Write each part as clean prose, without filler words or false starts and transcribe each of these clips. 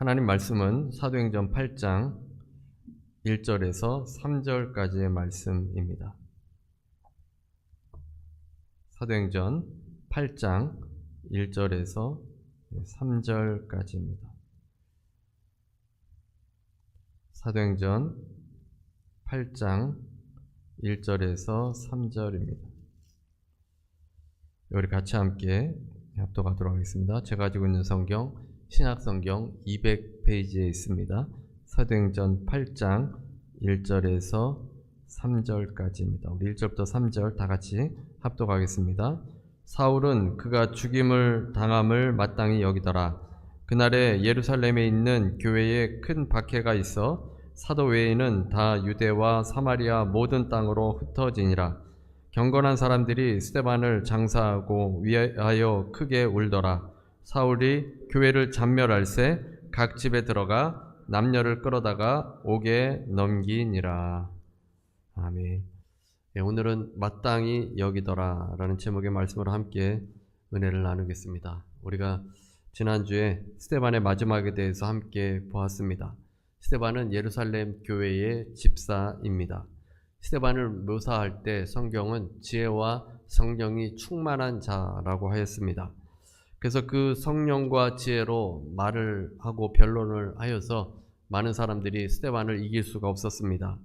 하나님 말씀은 사도행전 8장 1절에서 3절까지의 말씀입니다. 사도행전 8장 1절에서 3절까지입니다. 사도행전 8장 1절에서 3절입니다. 우리 같이 함께 합독하도록 하겠습니다. 제가 가지고 있는 성경 신약성경 200페이지에 있습니다. 사도행전 8장 1절에서 3절까지입니다. 우리 1절부터 3절 다 같이 합독하겠습니다. 사울은 그가 죽임을 당함을 마땅히 여기더라. 그날에 예루살렘에 있는 교회에 큰 박해가 있어 사도 외에는 다 유대와 사마리아 모든 땅으로 흩어지니라. 경건한 사람들이 스데반을 장사하고 위하여 크게 울더라. 사울이 교회를 잔멸할새 각 집에 들어가 남녀를 끌어다가 옥에 넘기니라. 아멘. 오늘은 마땅히 여기더라 라는 제목의 말씀으로 함께 은혜를 나누겠습니다. 우리가 지난주에 스데반의 마지막에 대해서 함께 보았습니다. 스데반은 예루살렘 교회의 집사입니다. 스데반을 묘사할 때 성경은 지혜와 성령이 충만한 자라고 하였습니다. 그래서 그 성령과 지혜로 말을 하고 변론을 하여서 많은 사람들이 스데반을 이길 수가 없었습니다.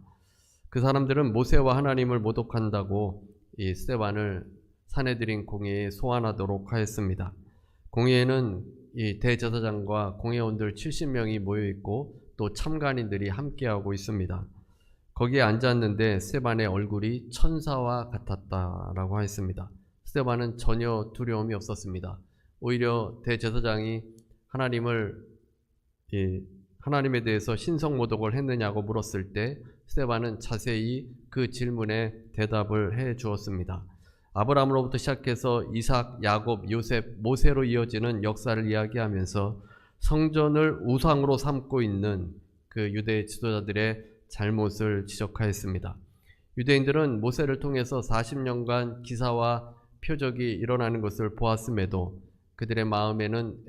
그 사람들은 모세와 하나님을 모독한다고 이 스데반을 사내들인 공회에 소환하도록 하였습니다. 공회에는 이 대제사장과 공회원들 70명이 모여 있고 또 참관인들이 함께하고 있습니다. 거기에 앉았는데 스데반의 얼굴이 천사와 같았다라고 하였습니다. 스데반은 전혀 두려움이 없었습니다. 오히려 대제사장이 하나님에 대해서 신성모독을 했느냐고 물었을 때 스데반은 자세히 그 질문에 대답을 해 주었습니다. 아브라함으로부터 시작해서 이삭, 야곱, 요셉, 모세로 이어지는 역사를 이야기하면서 성전을 우상으로 삼고 있는 그 유대 지도자들의 잘못을 지적하였습니다. 유대인들은 모세를 통해서 40년간 기사와 표적이 일어나는 것을 보았음에도 그들의 마음에는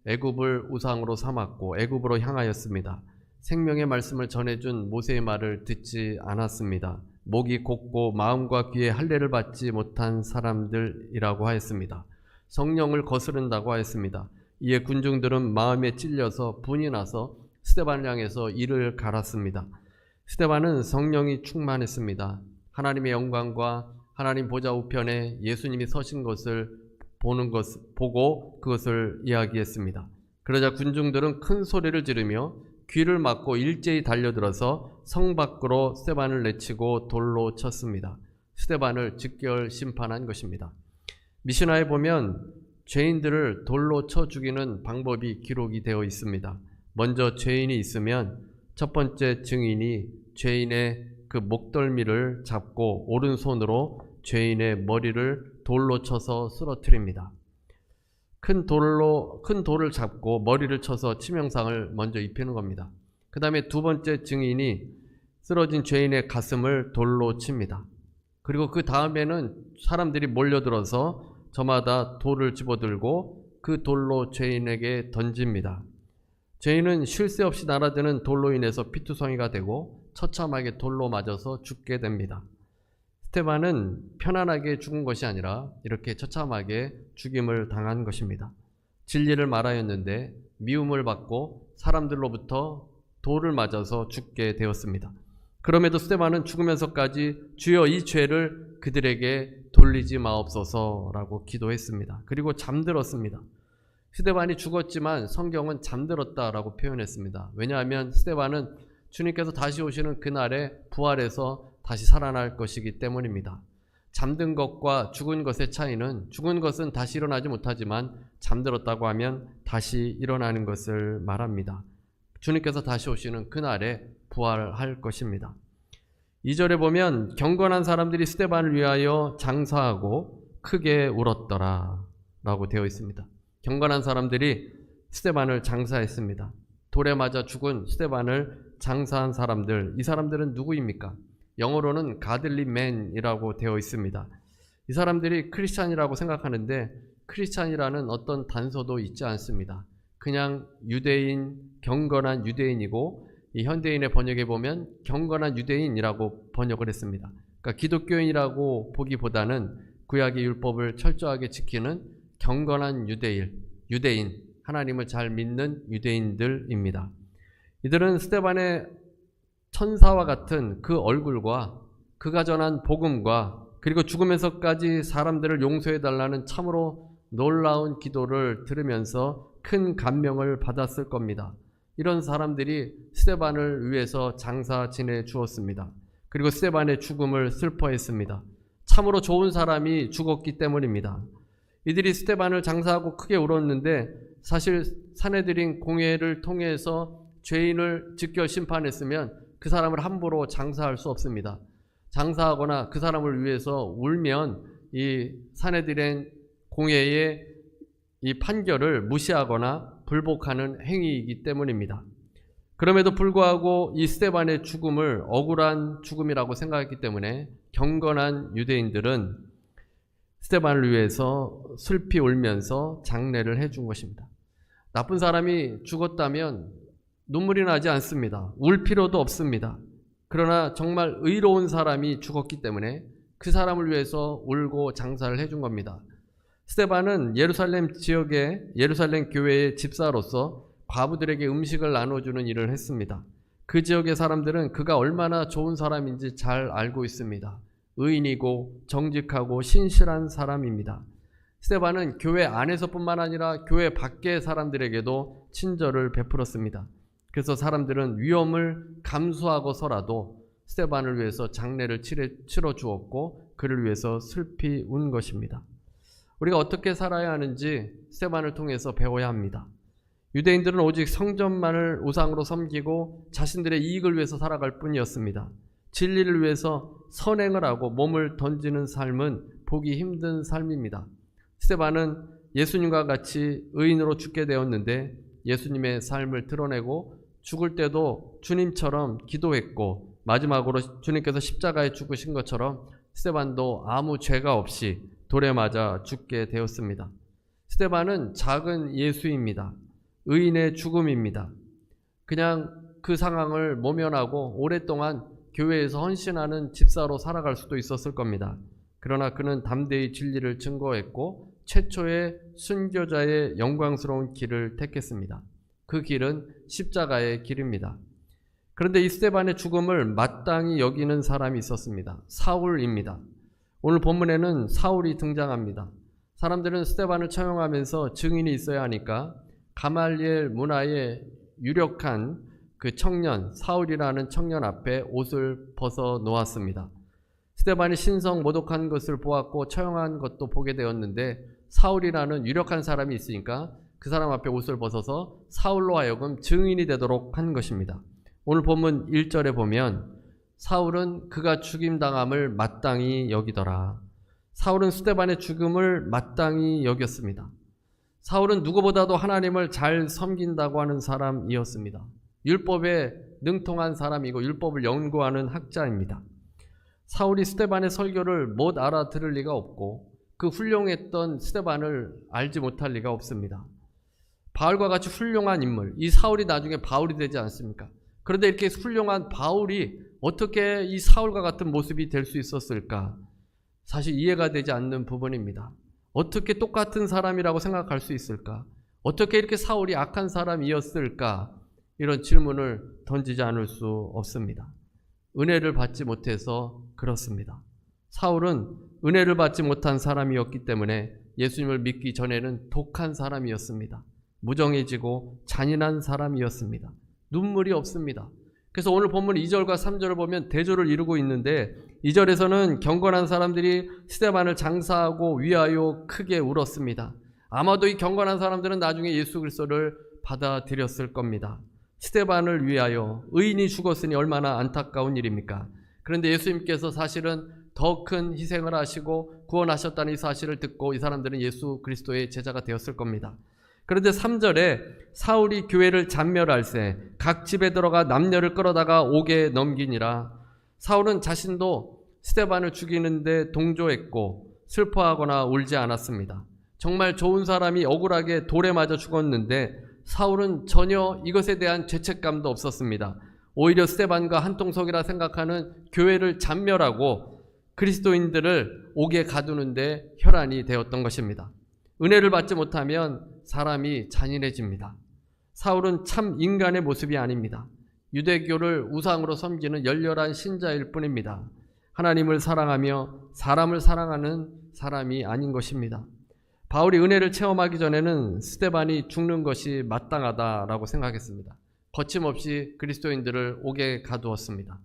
애굽을 우상으로 삼았고 애굽으로 향하였습니다. 생명의 말씀을 전해준 모세의 말을 듣지 않았습니다. 목이 곧고 마음과 귀에 할례를 받지 못한 사람들이라고 하였습니다. 성령을 거스른다고 하였습니다. 이에 군중들은 마음에 찔려서 분이 나서 스데반을 향해서 이를 갈았습니다. 스데반은 성령이 충만했습니다. 하나님의 영광과 하나님 보좌 우편에 예수님이 서신 것을 보고 그것을 이야기했습니다. 그러자 군중들은 큰 소리를 지르며 귀를 막고 일제히 달려들어서 성 밖으로 스데반을 내치고 돌로 쳤습니다. 스데반을 즉결 심판한 것입니다. 미시나에 보면 죄인들을 돌로 쳐 죽이는 방법이 기록이 되어 있습니다. 먼저 죄인이 있으면 첫 번째 증인이 죄인의 그 목덜미를 잡고 오른손으로 죄인의 머리를 돌로 쳐서 쓰러뜨립니다. 큰 돌을 잡고 머리를 쳐서 치명상을 먼저 입히는 겁니다. 그 다음에 두 번째 증인이 쓰러진 죄인의 가슴을 돌로 칩니다. 그리고 그 다음에는 사람들이 몰려들어서 저마다 돌을 집어들고 그 돌로 죄인에게 던집니다. 죄인은 쉴 새 없이 날아드는 돌로 인해서 피투성이가 되고 처참하게 돌로 맞아서 죽게 됩니다. 스데반은 편안하게 죽은 것이 아니라 이렇게 처참하게 죽임을 당한 것입니다. 진리를 말하였는데 미움을 받고 사람들로부터 돌을 맞아서 죽게 되었습니다. 그럼에도 스데반은 죽으면서까지 주여 이 죄를 그들에게 돌리지 마옵소서라고 기도했습니다. 그리고 잠들었습니다. 스데반이 죽었지만 성경은 잠들었다라고 표현했습니다. 왜냐하면 스데반은 주님께서 다시 오시는 그날에 부활해서 다시 살아날 것이기 때문입니다. 잠든 것과 죽은 것의 차이는 죽은 것은 다시 일어나지 못하지만 잠들었다고 하면 다시 일어나는 것을 말합니다. 주님께서 다시 오시는 그날에 부활할 것입니다. 2절에 보면 경건한 사람들이 스데반을 위하여 장사하고 크게 울었더라 라고 되어 있습니다. 경건한 사람들이 스데반을 장사했습니다. 돌에 맞아 죽은 스데반을 장사한 사람들, 이 사람들은 누구입니까? 영어로는 godly men이라고 되어 있습니다. 이 사람들이 크리스찬이라고 생각하는데 크리스찬이라는 어떤 단서도 있지 않습니다. 그냥 유대인, 경건한 유대인이고, 이 현대인의 번역에 보면 경건한 유대인이라고 번역을 했습니다. 그러니까 기독교인이라고 보기보다는 구약의 율법을 철저하게 지키는 경건한 유대인, 하나님을 잘 믿는 유대인들입니다. 이들은 스데반의 천사와 같은 그 얼굴과 그가 전한 복음과 그리고 죽으면서까지 사람들을 용서해달라는 참으로 놀라운 기도를 들으면서 큰 감명을 받았을 겁니다. 이런 사람들이 스데반을 위해서 장사 지내 주었습니다. 그리고 스데반의 죽음을 슬퍼했습니다. 참으로 좋은 사람이 죽었기 때문입니다. 이들이 스데반을 장사하고 크게 울었는데 사실 산헤드린 공회를 통해서 죄인을 직결 심판했으면 그 사람을 함부로 장사할 수 없습니다. 장사하거나 그 사람을 위해서 울면 이 산헤드린 공회의 이 판결을 무시하거나 불복하는 행위이기 때문입니다. 그럼에도 불구하고 이 스데반의 죽음을 억울한 죽음이라고 생각했기 때문에 경건한 유대인들은 스데반을 위해서 슬피 울면서 장례를 해준 것입니다. 나쁜 사람이 죽었다면 눈물이 나지 않습니다. 울 필요도 없습니다. 그러나 정말 의로운 사람이 죽었기 때문에 그 사람을 위해서 울고 장사를 해준 겁니다. 스데반은 예루살렘 지역의 예루살렘 교회의 집사로서 과부들에게 음식을 나눠주는 일을 했습니다. 그 지역의 사람들은 그가 얼마나 좋은 사람인지 잘 알고 있습니다. 의인이고 정직하고 신실한 사람입니다. 스데반은 교회 안에서뿐만 아니라 교회 밖의 사람들에게도 친절을 베풀었습니다. 그래서 사람들은 위험을 감수하고서라도 스데반을 위해서 장례를 치러 주었고 그를 위해서 슬피 운 것입니다. 우리가 어떻게 살아야 하는지 스데반을 통해서 배워야 합니다. 유대인들은 오직 성전만을 우상으로 섬기고 자신들의 이익을 위해서 살아갈 뿐이었습니다. 진리를 위해서 선행을 하고 몸을 던지는 삶은 보기 힘든 삶입니다. 스데반은 예수님과 같이 의인으로 죽게 되었는데 예수님의 삶을 드러내고 죽을 때도 주님처럼 기도했고 마지막으로 주님께서 십자가에 죽으신 것처럼 스데반도 아무 죄가 없이 돌에 맞아 죽게 되었습니다. 스데반은 작은 예수입니다. 의인의 죽음입니다. 그냥 그 상황을 모면하고 오랫동안 교회에서 헌신하는 집사로 살아갈 수도 있었을 겁니다. 그러나 그는 담대히 진리를 증거했고 최초의 순교자의 영광스러운 길을 택했습니다. 그 길은 십자가의 길입니다. 그런데 이 스데반의 죽음을 마땅히 여기는 사람이 있었습니다. 사울입니다. 오늘 본문에는 사울이 등장합니다. 사람들은 스데반을 처형하면서 증인이 있어야 하니까 가말리엘 문화의 유력한 그 청년, 사울이라는 청년 앞에 옷을 벗어 놓았습니다. 스데반이 신성 모독한 것을 보았고 처형한 것도 보게 되었는데 사울이라는 유력한 사람이 있으니까 그 사람 앞에 옷을 벗어서 사울로 하여금 증인이 되도록 한 것입니다. 오늘 본문 1절에 보면 사울은 그가 죽임당함을 마땅히 여기더라. 사울은 스데반의 죽음을 마땅히 여겼습니다. 사울은 누구보다도 하나님을 잘 섬긴다고 하는 사람이었습니다. 율법에 능통한 사람이고 율법을 연구하는 학자입니다. 사울이 스데반의 설교를 못 알아들을 리가 없고 그 훌륭했던 스데반을 알지 못할 리가 없습니다. 바울과 같이 훌륭한 인물, 이 사울이 나중에 바울이 되지 않습니까? 그런데 이렇게 훌륭한 바울이 어떻게 이 사울과 같은 모습이 될 수 있었을까? 사실 이해가 되지 않는 부분입니다. 어떻게 똑같은 사람이라고 생각할 수 있을까? 어떻게 이렇게 사울이 악한 사람이었을까? 이런 질문을 던지지 않을 수 없습니다. 은혜를 받지 못해서 그렇습니다. 사울은 은혜를 받지 못한 사람이었기 때문에 예수님을 믿기 전에는 독한 사람이었습니다. 무정해지고 잔인한 사람이었습니다. 눈물이 없습니다. 그래서 오늘 본문 2절과 3절을 보면 대조를 이루고 있는데 2절에서는 경건한 사람들이 스데반을 장사하고 위하여 크게 울었습니다. 아마도 이 경건한 사람들은 나중에 예수 그리스도를 받아들였을 겁니다. 스데반을 위하여 의인이 죽었으니 얼마나 안타까운 일입니까? 그런데 예수님께서 사실은 더 큰 희생을 하시고 구원하셨다는 이 사실을 듣고 이 사람들은 예수 그리스도의 제자가 되었을 겁니다. 그런데 3절에 사울이 교회를 잔멸할세 각 집에 들어가 남녀를 끌어다가 옥에 넘기니라. 사울은 자신도 스데반을 죽이는데 동조했고 슬퍼하거나 울지 않았습니다. 정말 좋은 사람이 억울하게 돌에 맞아 죽었는데 사울은 전혀 이것에 대한 죄책감도 없었습니다. 오히려 스데반과 한통속이라 생각하는 교회를 잔멸하고 그리스도인들을 옥에 가두는데 혈안이 되었던 것입니다. 은혜를 받지 못하면 사람이 잔인해집니다. 사울은 참 인간의 모습이 아닙니다. 유대교를 우상으로 섬기는 열렬한 신자일 뿐입니다. 하나님을 사랑하며 사람을 사랑하는 사람이 아닌 것입니다. 바울이 은혜를 체험하기 전에는 스데반이 죽는 것이 마땅하다라고 생각했습니다. 거침없이 그리스도인들을 옥에 가두었습니다.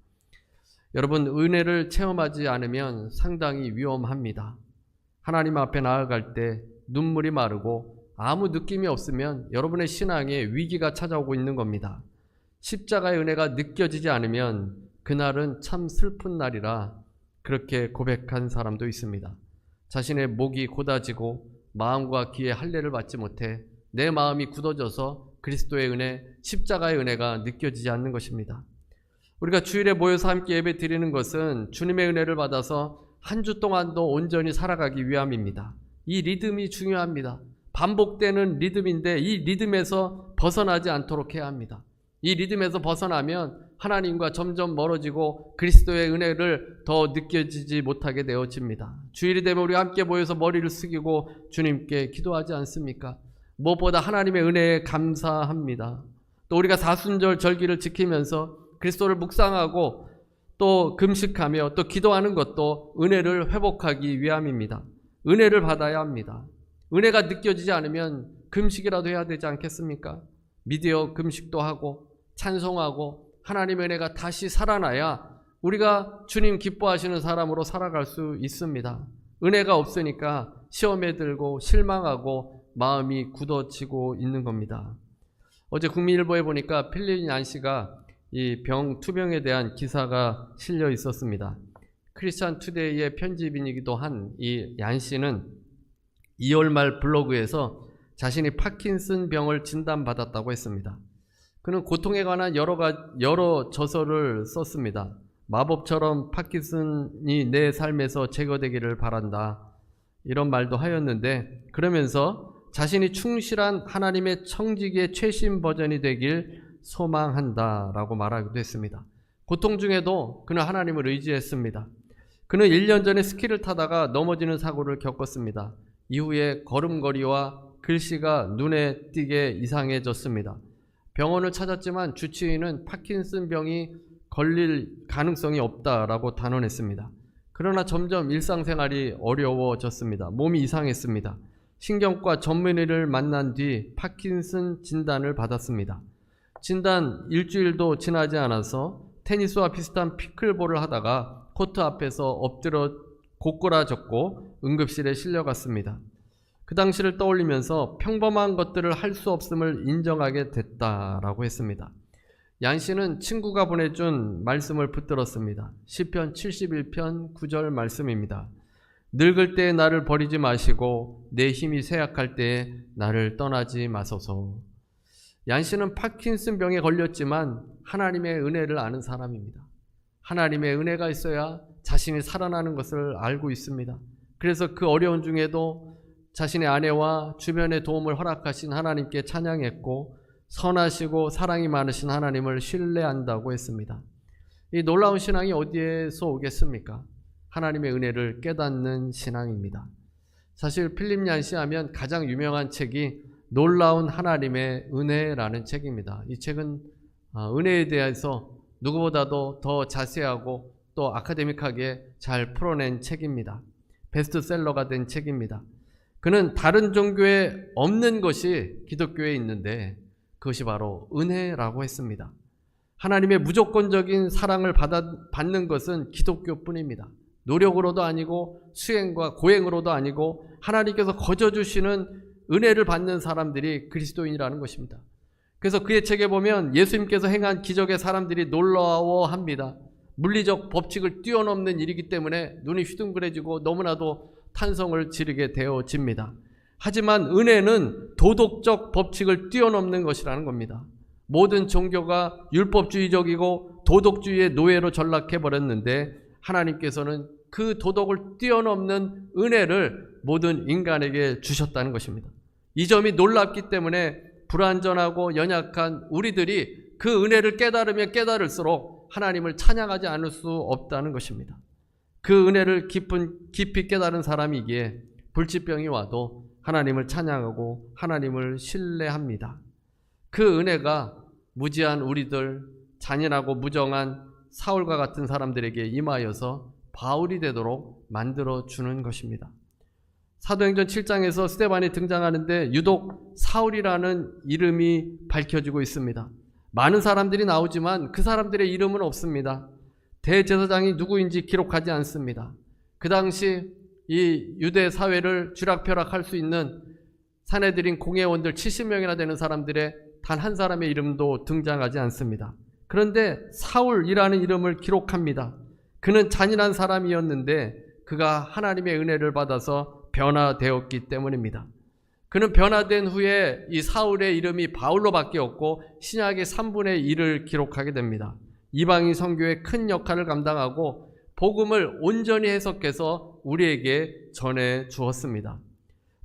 여러분, 은혜를 체험하지 않으면 상당히 위험합니다. 하나님 앞에 나아갈 때 눈물이 마르고 아무 느낌이 없으면 여러분의 신앙에 위기가 찾아오고 있는 겁니다. 십자가의 은혜가 느껴지지 않으면 그날은 참 슬픈 날이라 그렇게 고백한 사람도 있습니다. 자신의 목이 곧아지고 마음과 귀에 할례를 받지 못해 내 마음이 굳어져서 그리스도의 은혜, 십자가의 은혜가 느껴지지 않는 것입니다. 우리가 주일에 모여서 함께 예배 드리는 것은 주님의 은혜를 받아서 한 주 동안도 온전히 살아가기 위함입니다. 이 리듬이 중요합니다. 반복되는 리듬인데 이 리듬에서 벗어나지 않도록 해야 합니다. 이 리듬에서 벗어나면 하나님과 점점 멀어지고 그리스도의 은혜를 더 느껴지지 못하게 되어집니다. 주일이 되면 우리 함께 모여서 머리를 숙이고 주님께 기도하지 않습니까? 무엇보다 하나님의 은혜에 감사합니다. 또 우리가 사순절 절기를 지키면서 그리스도를 묵상하고 또 금식하며 또 기도하는 것도 은혜를 회복하기 위함입니다. 은혜를 받아야 합니다. 은혜가 느껴지지 않으면 금식이라도 해야 되지 않겠습니까? 미디어 금식도 하고 찬송하고 하나님의 은혜가 다시 살아나야 우리가 주님 기뻐하시는 사람으로 살아갈 수 있습니다. 은혜가 없으니까 시험에 들고 실망하고 마음이 굳어지고 있는 겁니다. 어제 국민일보에 보니까 필립 얀시가 이 투병에 대한 기사가 실려 있었습니다. 크리스찬 투데이의 편집인이기도 한 이 얀시는 2월 말 블로그에서 자신이 파킨슨 병을 진단받았다고 했습니다. 그는 고통에 관한 여러 저서를 썼습니다. 마법처럼 파킨슨이 내 삶에서 제거되기를 바란다, 이런 말도 하였는데, 그러면서 자신이 충실한 하나님의 청지기의 최신 버전이 되길 소망한다라고 말하기도 했습니다. 고통 중에도 그는 하나님을 의지했습니다. 그는 1년 전에 스키를 타다가 넘어지는 사고를 겪었습니다. 이후에 걸음걸이와 글씨가 눈에 띄게 이상해졌습니다. 병원을 찾았지만 주치의는 파킨슨 병이 걸릴 가능성이 없다라고 단언했습니다. 그러나 점점 일상생활이 어려워졌습니다. 몸이 이상했습니다. 신경과 전문의를 만난 뒤 파킨슨 진단을 받았습니다. 진단 일주일도 지나지 않아서 테니스와 비슷한 피클볼을 하다가 코트 앞에서 엎드려 고꾸라졌고 응급실에 실려갔습니다. 그 당시를 떠올리면서 평범한 것들을 할 수 없음을 인정하게 됐다라고 했습니다. 얀 씨는 친구가 보내준 말씀을 붙들었습니다. 시편 71편 9절 말씀입니다. 늙을 때에 나를 버리지 마시고 내 힘이 쇠약할 때에 나를 떠나지 마소서. 얀 씨는 파킨슨 병에 걸렸지만 하나님의 은혜를 아는 사람입니다. 하나님의 은혜가 있어야 자신이 살아나는 것을 알고 있습니다. 그래서 그 어려운 중에도 자신의 아내와 주변의 도움을 허락하신 하나님께 찬양했고, 선하시고 사랑이 많으신 하나님을 신뢰한다고 했습니다. 이 놀라운 신앙이 어디에서 오겠습니까? 하나님의 은혜를 깨닫는 신앙입니다. 사실 필립 얀시 하면 가장 유명한 책이 놀라운 하나님의 은혜라는 책입니다. 이 책은 은혜에 대해서 누구보다도 더 자세하고 또 아카데믹하게 잘 풀어낸 책입니다. 베스트셀러가 된 책입니다. 그는 다른 종교에 없는 것이 기독교에 있는데 그것이 바로 은혜라고 했습니다. 하나님의 무조건적인 사랑을 받는 것은 기독교뿐입니다. 노력으로도 아니고 수행과 고행으로도 아니고 하나님께서 거저 주시는 은혜를 받는 사람들이 그리스도인이라는 것입니다. 그래서 그의 책에 보면 예수님께서 행한 기적의 사람들이 놀라워합니다. 물리적 법칙을 뛰어넘는 일이기 때문에 눈이 휘둥그레지고 너무나도 탄성을 지르게 되어집니다. 하지만 은혜는 도덕적 법칙을 뛰어넘는 것이라는 겁니다. 모든 종교가 율법주의적이고 도덕주의의 노예로 전락해버렸는데 하나님께서는 그 도덕을 뛰어넘는 은혜를 모든 인간에게 주셨다는 것입니다. 이 점이 놀랍기 때문에 불완전하고 연약한 우리들이 그 은혜를 깨달으면 깨달을수록 하나님을 찬양하지 않을 수 없다는 것입니다. 그 은혜를 깊이 깨달은 사람이기에 불치병이 와도 하나님을 찬양하고 하나님을 신뢰합니다. 그 은혜가 무지한 우리들, 잔인하고 무정한 사울과 같은 사람들에게 임하여서 바울이 되도록 만들어주는 것입니다. 사도행전 7장에서 스데반이 등장하는데 유독 사울이라는 이름이 밝혀지고 있습니다. 많은 사람들이 나오지만 그 사람들의 이름은 없습니다. 대제사장이 누구인지 기록하지 않습니다. 그 당시 이 유대 사회를 쥐락펴락할 수 있는 사내들인 공회원들 70명이나 되는 사람들의 단 한 사람의 이름도 등장하지 않습니다. 그런데 사울이라는 이름을 기록합니다. 그는 잔인한 사람이었는데 그가 하나님의 은혜를 받아서 변화되었기 때문입니다. 그는 변화된 후에 이 사울의 이름이 바울로 바뀌었고 신약의 3분의 1을 기록하게 됩니다. 이방인 선교에 큰 역할을 감당하고 복음을 온전히 해석해서 우리에게 전해 주었습니다.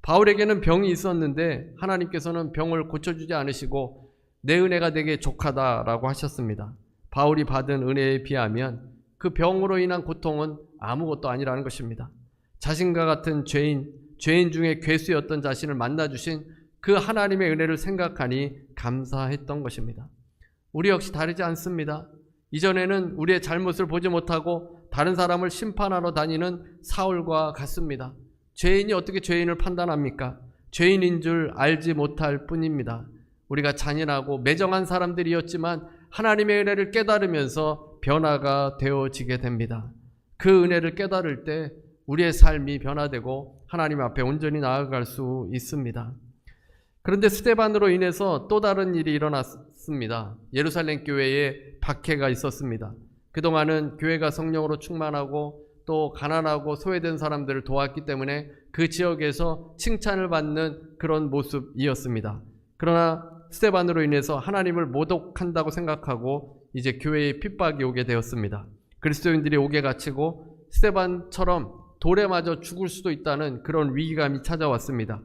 바울에게는 병이 있었는데 하나님께서는 병을 고쳐주지 않으시고 내 은혜가 내게 족하다라고 하셨습니다. 바울이 받은 은혜에 비하면 그 병으로 인한 고통은 아무것도 아니라는 것입니다. 자신과 같은 죄인 중에 괴수였던 자신을 만나주신 그 하나님의 은혜를 생각하니 감사했던 것입니다. 우리 역시 다르지 않습니다. 이전에는 우리의 잘못을 보지 못하고 다른 사람을 심판하러 다니는 사울과 같습니다. 죄인이 어떻게 죄인을 판단합니까? 죄인인 줄 알지 못할 뿐입니다. 우리가 잔인하고 매정한 사람들이었지만 하나님의 은혜를 깨달으면서 변화가 되어지게 됩니다. 그 은혜를 깨달을 때 우리의 삶이 변화되고 하나님 앞에 온전히 나아갈 수 있습니다. 그런데 스데반으로 인해서 또 다른 일이 일어났습니다. 예루살렘 교회에 박해가 있었습니다. 그동안은 교회가 성령으로 충만하고 또 가난하고 소외된 사람들을 도왔기 때문에 그 지역에서 칭찬을 받는 그런 모습이었습니다. 그러나 스데반으로 인해서 하나님을 모독한다고 생각하고 이제 교회에 핍박이 오게 되었습니다. 그리스도인들이 옥에 갇히고 스데반처럼 돌에 맞아 죽을 수도 있다는 그런 위기감이 찾아왔습니다.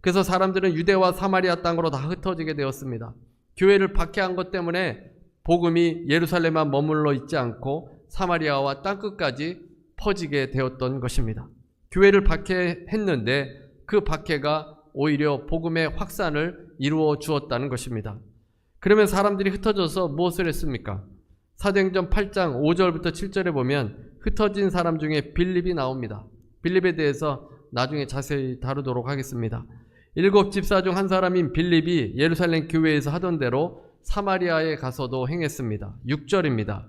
그래서 사람들은 유대와 사마리아 땅으로 다 흩어지게 되었습니다. 교회를 박해한 것 때문에 복음이 예루살렘만 머물러 있지 않고 사마리아와 땅끝까지 퍼지게 되었던 것입니다. 교회를 박해했는데 그 박해가 오히려 복음의 확산을 이루어 주었다는 것입니다. 그러면 사람들이 흩어져서 무엇을 했습니까? 사도행전 8장 5절부터 7절에 보면 흩어진 사람 중에 빌립이 나옵니다. 빌립에 대해서 나중에 자세히 다루도록 하겠습니다. 7 집사 중 한 사람인 빌립이 예루살렘 교회에서 하던 대로 사마리아에 가서도 행했습니다. 6절입니다.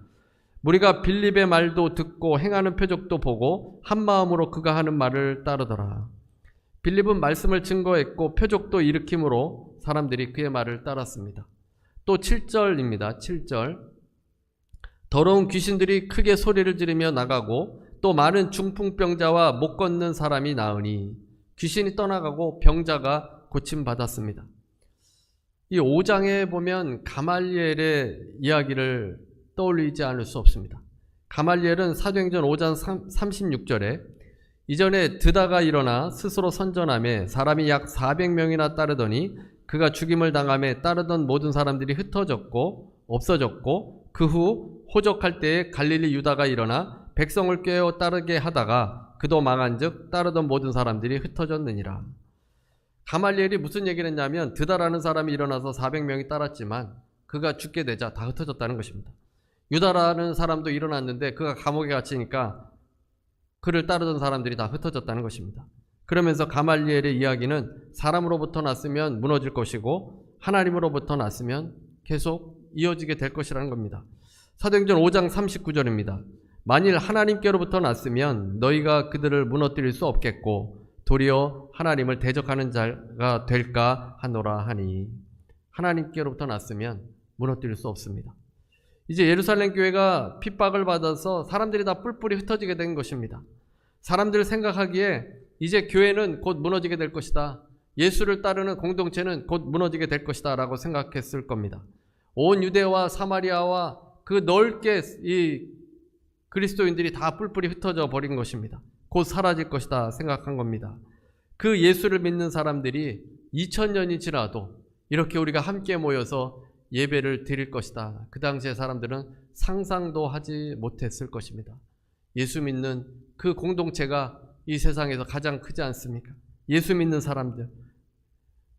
우리가 빌립의 말도 듣고 행하는 표적도 보고 한 마음으로 그가 하는 말을 따르더라. 빌립은 말씀을 증거했고 표적도 일으킴으로 사람들이 그의 말을 따랐습니다. 또 7절입니다. 7절. 더러운 귀신들이 크게 소리를 지르며 나가고 또 많은 중풍병자와 못 걷는 사람이 나으니 귀신이 떠나가고 병자가 고침받았습니다. 이 5장에 보면 가말리엘의 이야기를 떠올리지 않을 수 없습니다. 가말리엘은 사도행전 5장 36절에 이전에 드다가 일어나 스스로 선전하며 사람이 약 400명이나 따르더니 그가 죽임을 당하며 따르던 모든 사람들이 흩어졌고 없어졌고 그 후 호적할 때에 갈릴리 유다가 일어나 백성을 꾀어 따르게 하다가 그도 망한즉 따르던 모든 사람들이 흩어졌느니라. 가말리엘이 무슨 얘기를 했냐면 드다라는 사람이 일어나서 400명이 따랐지만 그가 죽게 되자 다 흩어졌다는 것입니다. 유다라는 사람도 일어났는데 그가 감옥에 갇히니까 그를 따르던 사람들이 다 흩어졌다는 것입니다. 그러면서 가말리엘의 이야기는 사람으로부터 났으면 무너질 것이고 하나님으로부터 났으면 계속 이어지게 될 것이라는 겁니다. 사도행전 5장 39절입니다. 만일 하나님께로부터 났으면 너희가 그들을 무너뜨릴 수 없겠고 도리어 하나님을 대적하는 자가 될까 하노라 하니 하나님께로부터 났으면 무너뜨릴 수 없습니다. 이제 예루살렘 교회가 핍박을 받아서 사람들이 다 뿔뿔이 흩어지게 된 것입니다. 사람들 생각하기에 이제 교회는 곧 무너지게 될 것이다. 예수를 따르는 공동체는 곧 무너지게 될 것이다 라고 생각했을 겁니다. 온 유대와 사마리아와 그 넓게 이 그리스도인들이 다 뿔뿔이 흩어져 버린 것입니다. 곧 사라질 것이다 생각한 겁니다. 그 예수를 믿는 사람들이 2000년이 지나도 이렇게 우리가 함께 모여서 예배를 드릴 것이다. 그 당시에 사람들은 상상도 하지 못했을 것입니다. 예수 믿는 그 공동체가 이 세상에서 가장 크지 않습니까? 예수 믿는 사람들,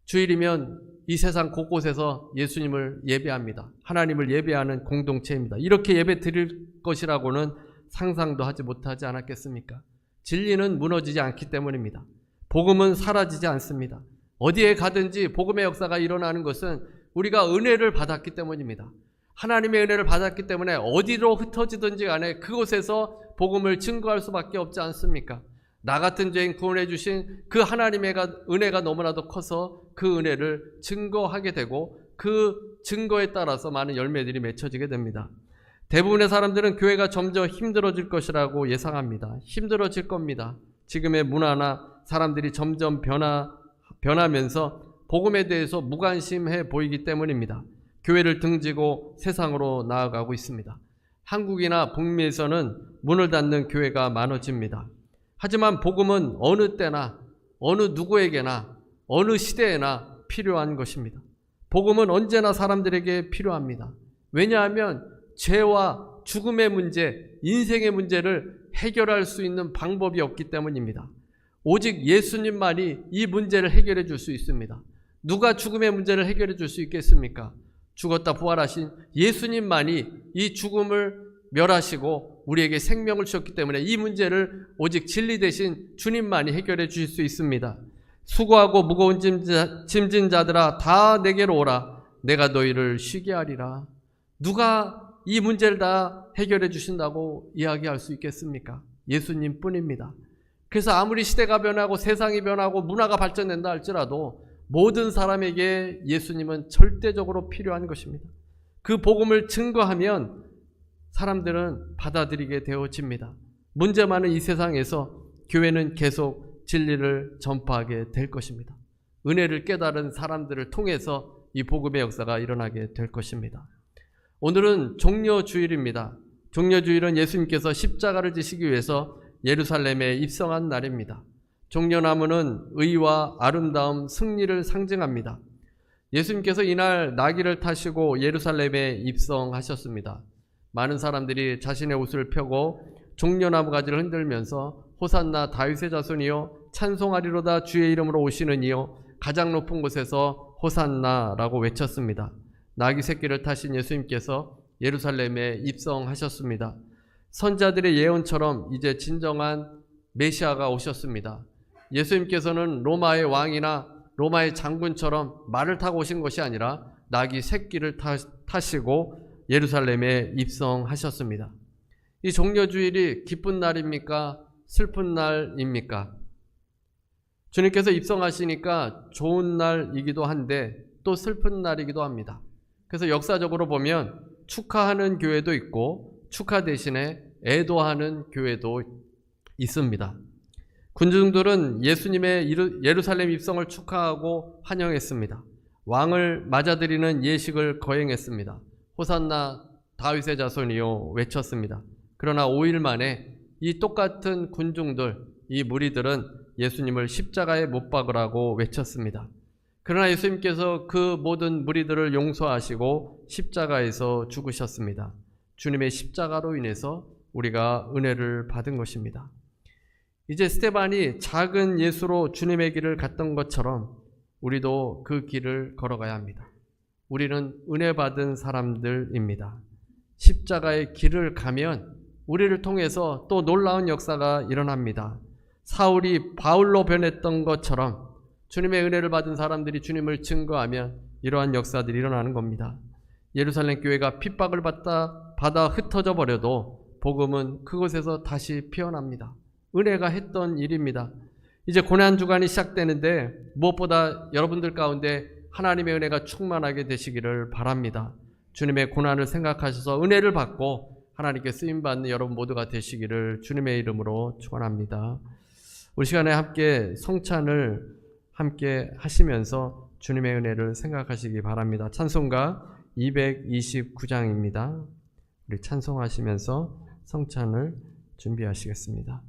주일이면 이 세상 곳곳에서 예수님을 예배합니다. 하나님을 예배하는 공동체입니다. 이렇게 예배 드릴 것이라고는 상상도 하지 못하지 않았겠습니까? 진리는 무너지지 않기 때문입니다. 복음은 사라지지 않습니다. 어디에 가든지 복음의 역사가 일어나는 것은 우리가 은혜를 받았기 때문입니다. 하나님의 은혜를 받았기 때문에 어디로 흩어지든지 간에 그곳에서 복음을 증거할 수밖에 없지 않습니까? 나 같은 죄인 구원해 주신 그 하나님의 은혜가 너무나도 커서 그 은혜를 증거하게 되고 그 증거에 따라서 많은 열매들이 맺혀지게 됩니다. 대부분의 사람들은 교회가 점점 힘들어질 것이라고 예상합니다. 힘들어질 겁니다. 지금의 문화나 사람들이 점점 변하면서 복음에 대해서 무관심해 보이기 때문입니다. 교회를 등지고 세상으로 나아가고 있습니다. 한국이나 북미에서는 문을 닫는 교회가 많아집니다. 하지만 복음은 어느 때나 어느 누구에게나 어느 시대에나 필요한 것입니다. 복음은 언제나 사람들에게 필요합니다. 왜냐하면 죄와 죽음의 문제, 인생의 문제를 해결할 수 있는 방법이 없기 때문입니다. 오직 예수님만이 이 문제를 해결해 줄 수 있습니다. 누가 죽음의 문제를 해결해 줄 수 있겠습니까? 죽었다 부활하신 예수님만이 이 죽음을 멸하시고 우리에게 생명을 주셨기 때문에 이 문제를 오직 진리 대신 주님만이 해결해 주실 수 있습니다. 수고하고 무거운 짐진 자들아 다 내게로 오라. 내가 너희를 쉬게 하리라. 누가 이 문제를 다 해결해 주신다고 이야기할 수 있겠습니까? 예수님 뿐입니다. 그래서 아무리 시대가 변하고 세상이 변하고 문화가 발전된다 할지라도 모든 사람에게 예수님은 절대적으로 필요한 것입니다. 그 복음을 증거하면 사람들은 받아들이게 되어집니다. 문제 많은 이 세상에서 교회는 계속 진리를 전파하게 될 것입니다. 은혜를 깨달은 사람들을 통해서 이 복음의 역사가 일어나게 될 것입니다. 오늘은 종려주일입니다. 종려주일은 예수님께서 십자가를 지시기 위해서 예루살렘에 입성한 날입니다. 종려나무는 의와 아름다움, 승리를 상징합니다. 예수님께서 이날 나귀를 타시고 예루살렘에 입성하셨습니다. 많은 사람들이 자신의 옷을 펴고 종려나무 가지를 흔들면서 호산나 다윗의 자손이여 찬송하리로다 주의 이름으로 오시는 이여 가장 높은 곳에서 호산나라고 외쳤습니다. 나귀 새끼를 타신 예수님께서 예루살렘에 입성하셨습니다. 선자들의 예언처럼 이제 진정한 메시아가 오셨습니다. 예수님께서는 로마의 왕이나 로마의 장군처럼 말을 타고 오신 것이 아니라 나귀 새끼를 타시고 예루살렘에 입성하셨습니다. 이 종려주일이 기쁜 날입니까? 슬픈 날입니까? 주님께서 입성하시니까 좋은 날이기도 한데 또 슬픈 날이기도 합니다. 그래서 역사적으로 보면 축하하는 교회도 있고 축하 대신에 애도하는 교회도 있습니다. 군중들은 예수님의 예루살렘 입성을 축하하고 환영했습니다. 왕을 맞아들이는 예식을 거행했습니다. 호산나 다윗의 자손이요 외쳤습니다. 그러나 5일 만에 이 똑같은 군중들, 이 무리들은 예수님을 십자가에 못 박으라고 외쳤습니다. 그러나 예수님께서 그 모든 무리들을 용서하시고 십자가에서 죽으셨습니다. 주님의 십자가로 인해서 우리가 은혜를 받은 것입니다. 이제 스데반이 작은 예수로 주님의 길을 갔던 것처럼 우리도 그 길을 걸어가야 합니다. 우리는 은혜 받은 사람들입니다. 십자가의 길을 가면 우리를 통해서 또 놀라운 역사가 일어납니다. 사울이 바울로 변했던 것처럼 주님의 은혜를 받은 사람들이 주님을 증거하면 이러한 역사들이 일어나는 겁니다. 예루살렘 교회가 핍박을 받아 흩어져 버려도 복음은 그곳에서 다시 피어납니다. 은혜가 했던 일입니다. 이제 고난주간이 시작되는데 무엇보다 여러분들 가운데 하나님의 은혜가 충만하게 되시기를 바랍니다. 주님의 고난을 생각하셔서 은혜를 받고 하나님께 쓰임받는 여러분 모두가 되시기를 주님의 이름으로 축원합니다. 우리 시간에 함께 성찬을 함께 하시면서 주님의 은혜를 생각하시기 바랍니다. 찬송가 229장입니다. 우리 찬송하시면서 성찬을 준비하시겠습니다.